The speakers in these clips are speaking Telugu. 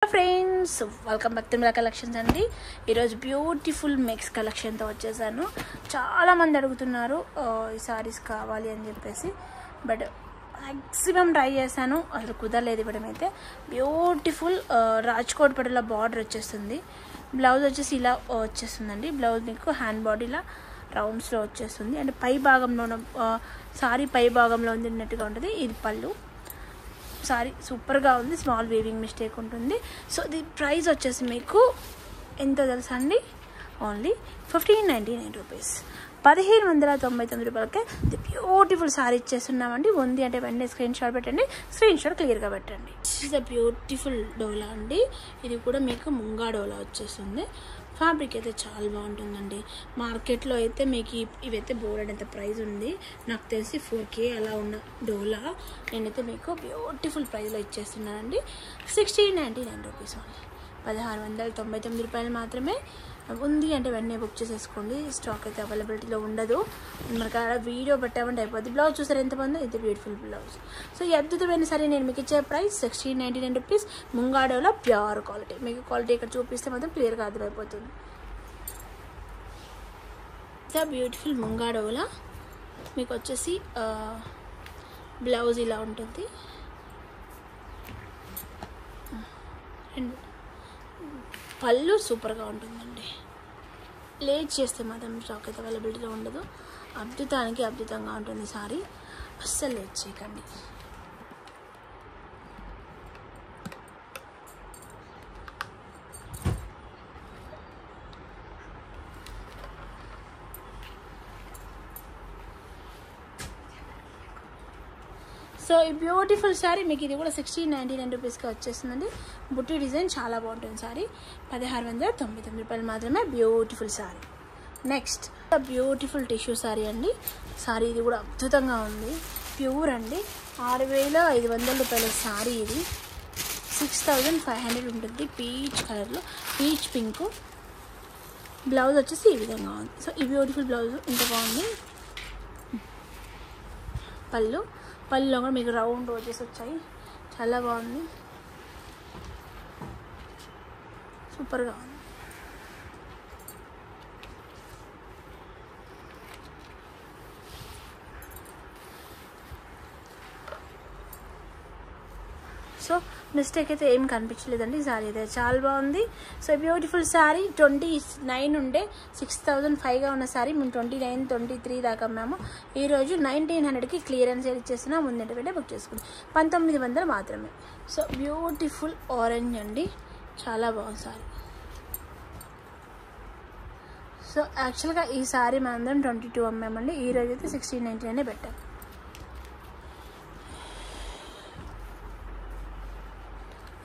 Friends, welcome back to Mira collections అండి. ఈరోజు బ్యూటిఫుల్ మిక్స్ కలెక్షన్తో వచ్చేసాను. చాలామంది అడుగుతున్నారు ఈ సారీస్ కావాలి అని చెప్పేసి, బట్ మ్యాక్సిమం ట్రై చేశాను, అసలు కుదరలేదు ఇవ్వడం. అయితే బ్యూటిఫుల్ రాజ్కోట్ పట్టులో బార్డర్ వచ్చేస్తుంది. బ్లౌజ్ వచ్చేసి ఇలా వచ్చేస్తుందండి. బ్లౌజ్ మీకు హ్యాండ్ బాడీలా రౌండ్స్లో వచ్చేస్తుంది. అండ్ పై భాగంలో సారీ పై భాగంలో ఉన్నట్టుగా ఉంటుంది. ఇది పళ్ళు. సారీ సూపర్గా ఉంది. స్మాల్ వీవింగ్ మిస్టేక్ ఉంటుంది. సో ఇది ప్రైస్ వచ్చేసి మీకు ఎంతో తెలుసా అండి? Only 1599 rupees. 1599 రూపాయలకే ఇది బ్యూటిఫుల్ సారీ ఇచ్చేస్తున్నామండి. ఉంది అంటే వెంటనే స్క్రీన్ షాట్ పెట్టండి. స్క్రీన్ షాట్ క్లియర్గా పెట్టండి. దిస్ ఇస్ ద బ్యూటిఫుల్ డోలా అండి. ఇది కూడా మీకు ముంగా డోలా వచ్చేస్తుంది. ఫ్యాబ్రిక్ అయితే చాలా బాగుంటుందండి. మార్కెట్లో అయితే మీకు ఇవైతే బోర్డ్ ఎంత ప్రైస్ ఉంది, నాకు తెలిసి 4K అలా ఉన్న డోలా నేనైతే మీకు బ్యూటిఫుల్ ప్రైస్లో ఇచ్చేస్తున్నానండి. 1699 రూపీస్ ఓన్లీ. 1699 రూపాయలు మాత్రమే. ఉంది అంటే వెంటనే బుక్ చేసేసుకోండి. స్టాక్ అయితే అవైలబిలిటీలో ఉండదు. మనకు అక్కడ వీడియో పెట్టామంటే అయిపోద్ది. బ్లౌజ్ చూసారు ఎంత బాగుందో, ఇది బ్యూటిఫుల్ బ్లౌజ్. సో ఈ అద్భుతమైన సరే నేను మీకు ఇచ్చే ప్రైస్ 1699 రూపీస్. ముంగాడోలో ప్యూర్ క్వాలిటీ. మీకు క్వాలిటీ ఇక్కడ చూపిస్తే మాత్రం క్లియర్గా అర్థమైపోతుంది. ద బ్యూటిఫుల్ ముంగాడోలా మీకు వచ్చేసి బ్లౌజ్ ఇలా ఉంటుంది. అండ్ పళ్ళు సూపర్గా ఉంటుందండి. లేట్ చేస్తే మాత్రం స్టాక్ అయితే అవైలబిలిటీలో ఉండదు. అద్భుతానికి అద్భుతంగా ఉంటుంది సారీ. అస్సలు లేట్ చేయకండి. సో ఈ బ్యూటిఫుల్ శారీ మీకు ఇది కూడా 1699 రూపీస్కి వచ్చేస్తుందండి. బుట్టి డిజైన్ చాలా బాగుంటుంది సారీ. 1699 రూపాయలు మాత్రమే. Beautiful sari. Next beautiful tissue sari అండి. శారీ ఇది కూడా అద్భుతంగా ఉంది. ప్యూర్ అండి. 6500 రూపాయల శారీ ఇది. 6500 ఉంటుంది. పీచ్ కలర్లో, పీచ్ పింక్. బ్లౌజ్ వచ్చేసి ఈ విధంగా ఉంది. సో ఈ బ్యూటిఫుల్ బ్లౌజ్ ఇంత బాగుంది. పళ్ళులో కూడా మీకు రౌండ్ రోజెస్ వచ్చాయి. చాలా బాగుంది. సూపర్గా ఉంది. సో మిస్టేక్ అయితే ఏం కనిపించలేదండి. శారీ అయితే చాలా బాగుంది. సో బ్యూటిఫుల్ శారీ 29 ఉండే 6005గా ఉన్న శారీ మేము 29, 23 దాకా అమ్మాము. ఈరోజు 1900కి క్లియరెన్స్ సేల్ ఇచ్చేస్తున్నాం. ముందంటే వెంటనే బుక్ చేసుకుంది. 1900 మాత్రమే. సో బ్యూటిఫుల్ ఆరెంజ్ అండి. చాలా బాగుంది శారీ. సో యాక్చువల్గా ఈ శారీ మనందరం 22 అమ్మామండి. ఈరోజు అయితే 1699 పెట్టాం.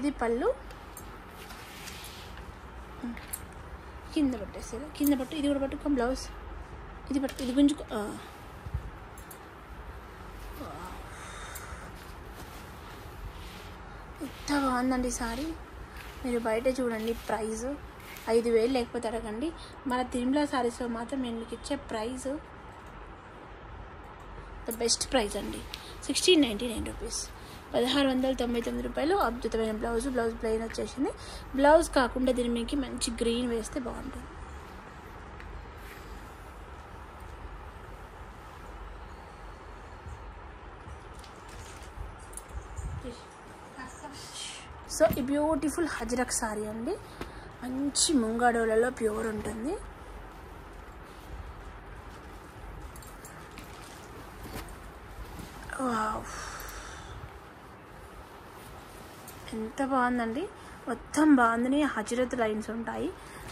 ఇది పళ్ళు. కింద పట్టేసేది. కింద పట్టు. ఇది కూడా పట్టుకో. బ్లౌజ్ ఇది పట్టు. ఇది గుంజుకో. ఎంత బాగుందండి సారీ. మీరు బయట చూడండి. ప్రైస్ 5000 లేకపోతే అడగండి. మన తిరుమల సారీస్లో మాత్రం నేను మీకు ఇచ్చే ప్రైస్ ద బెస్ట్ ప్రైస్ అండి. 1699 రూపీస్. 1699 రూపాయలు. అద్భుతమైన బ్లౌజ్ ప్లెయిన్ వచ్చేసింది. బ్లౌజ్ కాకుండా దీని మీకు మంచి గ్రీన్ వేస్తే బాగుంటుంది. సో ఈ బ్యూటిఫుల్ హజరక్ సారీ అండి. మంచి ముంగాడోలలో ప్యూర్ ఉంటుంది. వావ్, ఎంత బాగుందండి. మొత్తం బాగుందని హజరత్ లైన్స్ ఉంటాయి.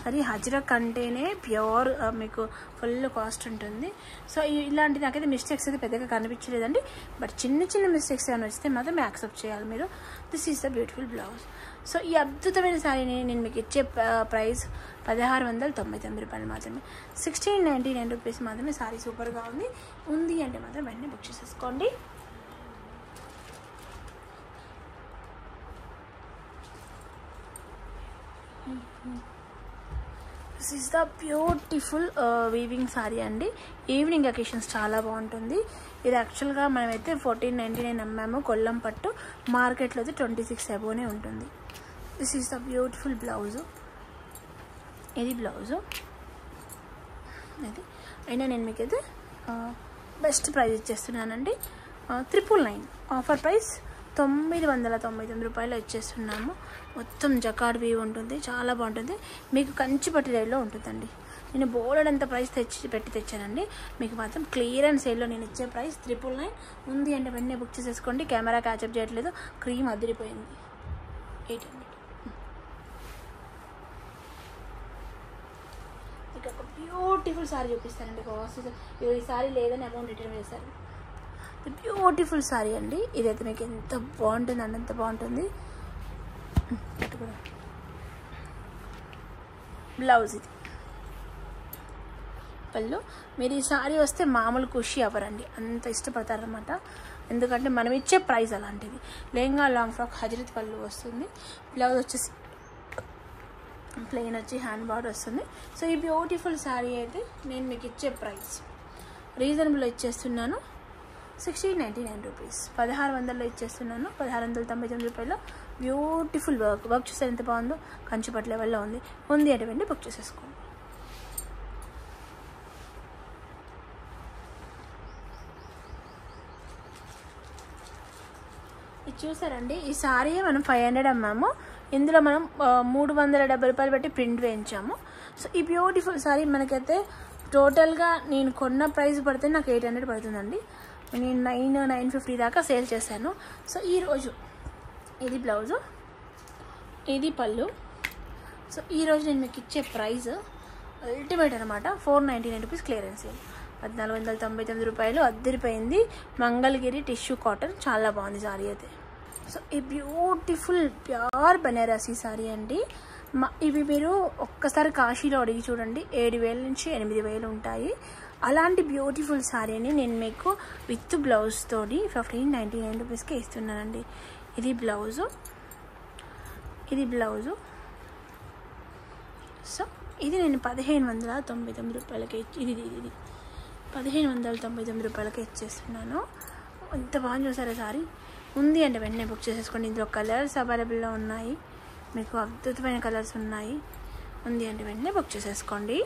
అది హజరక్ అంటేనే ప్యూర్ మీకు ఫుల్ కాస్ట్ ఉంటుంది. సో ఇలాంటి నాకైతే మిస్టేక్స్ అయితే పెద్దగా కనిపించలేదండి. బట్ చిన్న మిస్టేక్స్ ఏమైనా వస్తే మాత్రం యాక్సెప్ట్ చేయాలి మీరు. This is the beautiful blouse. So ఈ అద్భుతమైన శారీని నేను మీకు ఇచ్చే ప్రైస్ 1699 రూపాయలు మాత్రమే. 1699 రూపీస్ మాత్రమే. శారీ సూపర్గా ఉంది అంటే మాత్రం వెంటనే బుక్ చేసేసుకోండి. This is the beautiful weaving sorry అండి. ఈవినింగ్ అకేషన్స్ చాలా బాగుంటుంది. ఇది యాక్చువల్గా మనమైతే 1499 అమ్మాము. కొల్లం పట్టు మార్కెట్లో అయితే 26 అబోనే ఉంటుంది. This is the beautiful blouse. ఇది బ్లౌజు అది. అయినా నేను మీకు అయితే బెస్ట్ ప్రైస్ ఇచ్చేస్తున్నానండి. 999 ఆఫర్ ప్రైస్ 999 రూపాయలు ఇచ్చేస్తున్నాము. మొత్తం జకార్డ్ వీవ్ ఉంటుంది, చాలా బాగుంటుంది. మీకు కంచిపట్టు రేట్లో ఉంటుందండి. నేను బోర్డంత ప్రైస్ తెచ్చానండి. మీకు మాత్రం క్లియరెన్స్ సేల్లో నేను ఇచ్చే ప్రైస్ 999 ఉంది అంటే వెంటనే బుక్ చేసేసుకోండి. కెమెరా క్యాచప్ చేయట్లేదు, క్రీమ్ అదిరిపోయింది. 800. ఇక ఒక బ్యూటిఫుల్ సారీ చూపిస్తానండి. ఈ సారీ లేదని అమౌంట్ రిటర్న్ చేశారు. బ్యూటిఫుల్ సారీ అండి. ఇదైతే మీకు ఎంత బాగుంటుంది అండి, ఎంత బాగుంటుంది. బ్లౌజ్ ఇది పళ్ళు. మీరు ఈ సారీ వస్తే మామూలు ఖుషి అవ్వరండి, అంత ఇష్టపడతారనమాట. ఎందుకంటే మనం ఇచ్చే ప్రైస్ అలాంటిది. లెహంగా లాంగ్ ఫ్రాక్ హజరత్ పళ్ళు వస్తుంది. బ్లౌజ్ వచ్చేసి ప్లెయిన్ వచ్చి హ్యాండ్ బార్డర్ వస్తుంది. సో ఈ బ్యూటిఫుల్ సారీ అయితే నేను మీకు ఇచ్చే ప్రైస్ రీజనబుల్ ఇచ్చేస్తున్నాను. 1699 రూపీస్. 1600 ఇచ్చేస్తున్నాను. 1699 రూపాయలు బ్యూటిఫుల్ వర్క్ చూసారు ఎంత బాగుందో. కంచిపట్టు లెవెల్లో ఉంది అంటే వెంటనే బుక్ చేసేసుకోండి. ఇది చూసారండి, ఈ సారీ మనం 500 అమ్మాము. ఇందులో మనం 370 రూపాయలు పెట్టి ప్రింట్ వేయించాము. సో ఈ బ్యూటిఫుల్ సారీ మనకైతే టోటల్గా నేను కొన్న ప్రైస్ పడితే నాకు 800 పడుతుందండి. నేను 950 దాకా సేల్ చేశాను. సో ఈరోజు ఇది బ్లౌజు, ఇది పళ్ళు. సో ఈరోజు నేను మీకు ఇచ్చే ప్రైస్ అల్టిమేట్ అనమాట. 499 రూపీస్ క్లియరెన్స్ సేల్. 1499 రూపాయలు అద్దరిపోయింది. మంగళగిరి టిష్యూ కాటన్, చాలా బాగుంది సారీ అయితే. సో ఈ బ్యూటిఫుల్ ప్యూర్ బనారసీ సారీ అండి. ఇవి మీరు ఒక్కసారి కాశీలో అడిగి చూడండి, 7000 నుంచి 8000 ఉంటాయి. అలాంటి బ్యూటిఫుల్ సారీని నేను మీకు విత్ బ్లౌజ్ తోటి 1599 రూపీస్కి ఇస్తున్నానండి. ఇది బ్లౌజు, ఇది బ్లౌజు. సో ఇది నేను 1599 రూపాయలకి ఇది 1599 రూపాయలకి ఇచ్చేస్తున్నాను. ఎంత బాగా చూసారా సారీ. ఉంది అంటే వెంటనే బుక్ చేసేసుకోండి. ఇందులో కలర్స్ అవైలబుల్లో ఉన్నాయి, మీకు అద్భుతమైన కలర్స్ ఉన్నాయి. ఉంది అంటే వెంటనే బుక్ చేసేసుకోండి.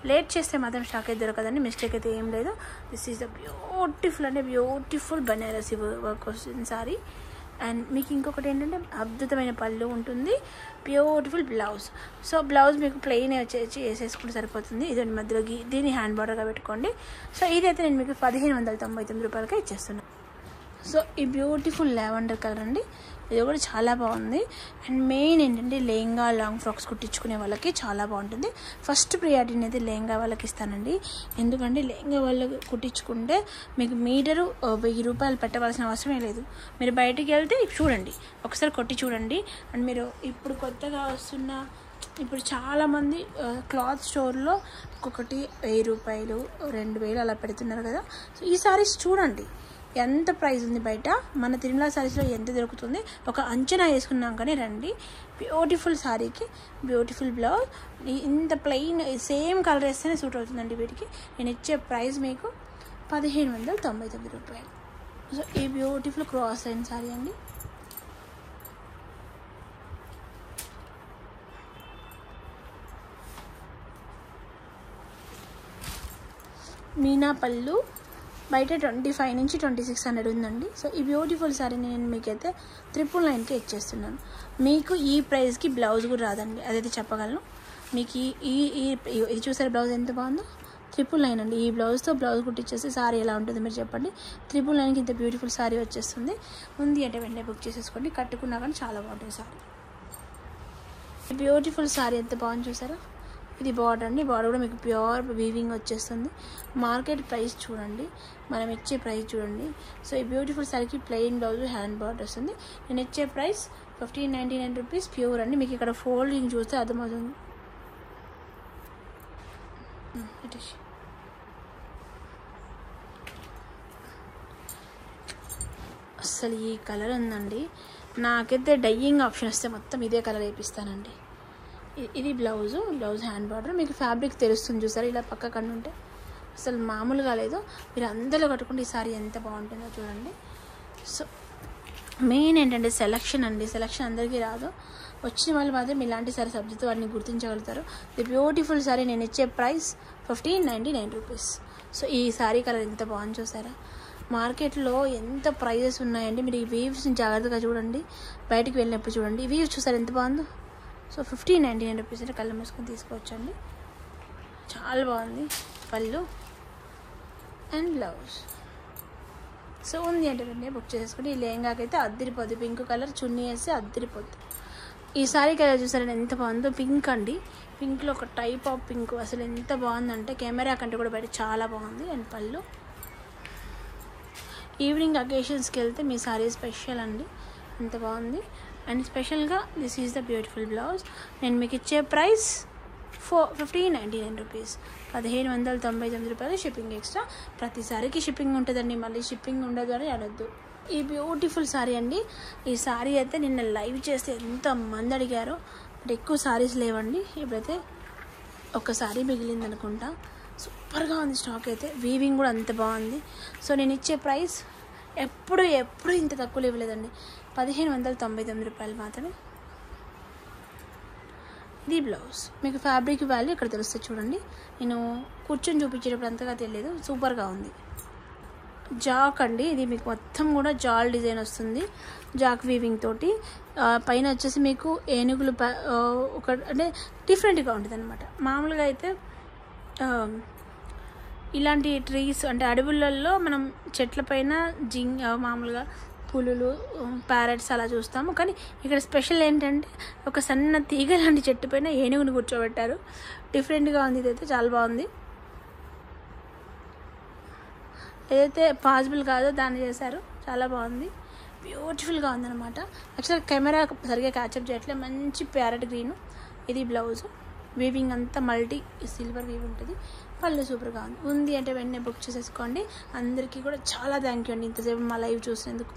లేట్ చేస్తే మాత్రం స్టాక్ అయితే దొరకదండి, మిస్టేక్ అయితే ఏం లేదు. దిస్ ఈజ్ ద బ్యూటిఫుల్ అంటే బ్యూటిఫుల్ బనారసీ వర్క్ వస్తుంది సారీ. అండ్ మీకు ఇంకొకటి ఏంటంటే అద్భుతమైన పళ్ళు ఉంటుంది, బ్యూటిఫుల్ బ్లౌజ్. సో బ్లౌజ్ మీకు ప్లెయిన్ వచ్చేసి వేసేసుకుంటే సరిపోతుంది. ఇది మధ్యలో దీన్ని హ్యాండ్ బార్డర్గా పెట్టుకోండి. సో ఇదైతే నేను మీకు 1599 రూపాయలకే ఇచ్చేస్తున్నాను. సో ఈ బ్యూటిఫుల్ లావెండర్ కలర్ అండి, ఇది కూడా చాలా బాగుంది. అండ్ మెయిన్ ఏంటంటే లెహంగా లాంగ్ ఫ్రాక్స్ కుట్టించుకునే వాళ్ళకి చాలా బాగుంటుంది. ఫస్ట్ ప్రియారిటీని అయితే లెహంగా వాళ్ళకి ఇస్తానండి. ఎందుకంటే లెహంగా వాళ్ళకి కుట్టించుకుంటే మీకు మీటరు 1000 రూపాయలు పెట్టవలసిన అవసరమే లేదు. మీరు బయటికి వెళ్తే చూడండి, ఒకసారి కొట్టి చూడండి. అండ్ మీరు ఇప్పుడు కొత్తగా వస్తున్న ఇప్పుడు చాలామంది క్లాత్ స్టోర్లో ఒక్కొక్కటి 1000 రూపాయలు 2000 అలా పెడుతున్నారు కదా. సో ఈ సారీస్ చూడండి ఎంత ప్రైస్ ఉంది బయట, మన తిరుమల సారీస్లో ఎంత దొరుకుతుంది, ఒక అంచనా వేసుకున్నాం కానీ రండి. బ్యూటిఫుల్ సారీకి బ్యూటిఫుల్ బ్లౌజ్, ఇంత ప్లెయిన్ సేమ్ కలర్ వేస్తేనే సూట్ అవుతుందండి. వీటికి నేను ఇచ్చే ప్రైస్ మీకు 1599 రూపాయలు. సో ఈ బ్యూటిఫుల్ క్రాస్ లైన్ సారీ అండి. మీనా పళ్ళు బయట 25 నుంచి 2600 ఉందండి. సో ఈ బ్యూటిఫుల్ సారీని నేను మీకైతే 999కే ఇచ్చేస్తున్నాను. మీకు ఈ ప్రైస్కి బ్లౌజ్ కూడా రాదండి, అదైతే చెప్పగలను. మీకు ఇది చూసారు బ్లౌజ్ ఎంత బాగుందో. 999 అండి. ఈ బ్లౌజ్తో బ్లౌజ్ కుట్టించేస్తే సారీ ఎలా ఉంటుంది మీరు చెప్పండి. 999కి ఇంత బ్యూటిఫుల్ సారీ వచ్చేస్తుంది. ఉంది అంటే వెంటనే బుక్ చేసేసుకోండి. కట్టుకున్నా కానీ చాలా బాగుంటుంది సారీ. ఈ బ్యూటిఫుల్ సారీ ఎంత బాగుంది చూసారా. ఇది బార్డర్ అండి, బార్డర్ కూడా మీకు ప్యూర్ వీవింగ్ వచ్చేస్తుంది. మార్కెట్ ప్రైస్ చూడండి, మనం ఇచ్చే ప్రైస్ చూడండి. సో ఈ బ్యూటిఫుల్ సారీకి ప్లెయిన్ బ్లౌజ్ హ్యాండ్ బార్డర్ వస్తుంది. నేను ఇచ్చే ప్రైస్ 1599 రూపీస్ ప్యూర్ అండి. మీకు ఇక్కడ ఫోల్డింగ్ చూస్తే అర్థమవుతుంది. అసలు ఈ కలర్ ఉందండి, నాకైతే డైయింగ్ ఆప్షన్ వస్తే మొత్తం ఇదే కలర్ వేపిస్తానండి. ఇది బ్లౌజ్ హ్యాండ్ బార్డర్. మీకు ఫ్యాబ్రిక్ తెలుస్తుంది చూసారు, ఇలా పక్క కన్ను ఉంటే అసలు మామూలుగా లేదు. మీరు అందరిలో కట్టుకుంటే ఈ సారీ ఎంత బాగుంటుందో చూడండి. సో మెయిన్ ఏంటంటే సెలక్షన్ అండి, సెలక్షన్ అందరికీ రాదు. వచ్చిన వాళ్ళు మాత్రం ఇలాంటి సారీ సబ్జెక్టు అన్ని గుర్తించగలుగుతారు. The beautiful sorry. నేను ఇచ్చే ప్రైస్ 1599 రూపీస్. సో ఈ సారీ కలర్ ఎంత బాగుంది చూసారా. మార్కెట్లో ఎంత ప్రైజెస్ ఉన్నాయండి. మీరు ఈ వీవ్స్ని జాగ్రత్తగా చూడండి, బయటికి వెళ్ళినప్పుడు చూడండి. ఈ వీవ్స్ చూసారు ఎంత బాగుందో. సో 1599 రూపీస్ అంటే కళ్ళు మూసుకొని తీసుకోవచ్చండి. చాలా బాగుంది. పళ్ళు అండ్ బ్లౌజ్. సో ఉంది అంటే వెంటనే బుక్ చేసేసుకుంటే ఈ లెహంగాకైతే అద్దరిపోద్ది. పింక్ కలర్ చున్నీ వేస్తే అద్దరిపోద్ది. ఈ సారీ కలర్ చూసారండి ఎంత బాగుందో. పింక్ అండి, పింక్లో ఒక టైప్ ఆఫ్ పింక్. అసలు ఎంత బాగుందంటే కెమెరా కంటే కూడా బయట చాలా బాగుంది. అండ్ పళ్ళు. ఈవినింగ్ అకేషన్స్కి వెళ్తే మీ సారీ స్పెషల్ అండి, ఎంత బాగుంది. అండ్ స్పెషల్గా this is the beautiful blouse. నేను మీకు ఇచ్చే ప్రైస్ 1599 రూపీస్, 1599 రూపాయలు. Shipping extra. ప్రతిసారికి షిప్పింగ్ ఉంటుందండి, మళ్ళీ షిప్పింగ్ ఉండదు అని అనొద్దు. ఈ బ్యూటిఫుల్ సారీ అండి. ఈ సారీ అయితే నిన్న లైవ్ చేస్తే ఎంతమంది అడిగారో, బట్ ఎక్కువ సారీస్ లేవండి. ఇప్పుడైతే ఒక సారీ మిగిలింది అనుకుంటా. సూపర్గా ఉంది స్టాక్ అయితే. వీవింగ్ కూడా అంత బాగుంది. సో నేను ఇచ్చే ప్రైస్ ఎప్పుడు ఇంత తక్కువ ఇవ్వలేదండి, 1599 రూపాయలు మాత్రమే. ఇది బ్లౌజ్. మీకు ఫ్యాబ్రిక్ వాల్యూ ఇక్కడ తెలుస్తుంది చూడండి. నేను కూర్చొని చూపించేటప్పుడు అంతగా తెలియదు. సూపర్గా ఉంది. జాక్ అండి, ఇది మీకు మొత్తం కూడా జాల్ డిజైన్ వస్తుంది, జాక్ వీవింగ్ తోటి. పైన వచ్చేసి మీకు ఏనుగులు ఒక అంటే డిఫరెంట్గా ఉంటుంది అనమాట. మామూలుగా అయితే ఇలాంటి ట్రీస్ అంటే అడవులలో మనం చెట్ల పైన మామూలుగా పులులు, ప్యారెట్స్ అలా చూస్తాము. కానీ ఇక్కడ స్పెషల్ ఏంటంటే ఒక సన్న తీగ లాంటి చెట్టు పైన ఏనుగుని కూర్చోబెట్టారు. డిఫరెంట్గా ఉంది. ఇదైతే చాలా బాగుంది. ఏదైతే పాసిబుల్ కాదో దాన్ని చేశారు. చాలా బాగుంది, బ్యూటిఫుల్గా ఉందన్నమాట. యాక్చువల్గా కెమెరా సరిగ్గా క్యాచప్ చేయట్లేదు. మంచి ప్యారెట్ గ్రీన్. ఇది బ్లౌజ్. వీవింగ్ అంతా మల్టీ సిల్వర్ వీవ్ ఉంటుంది. పళ్ళు సూపర్గా ఉంది అంటే వెంటనే బుక్ చేసేసుకోండి. అందరికీ కూడా చాలా థ్యాంక్ యూ అండి ఇంతసేపు మా లైవ్ చూసినందుకు.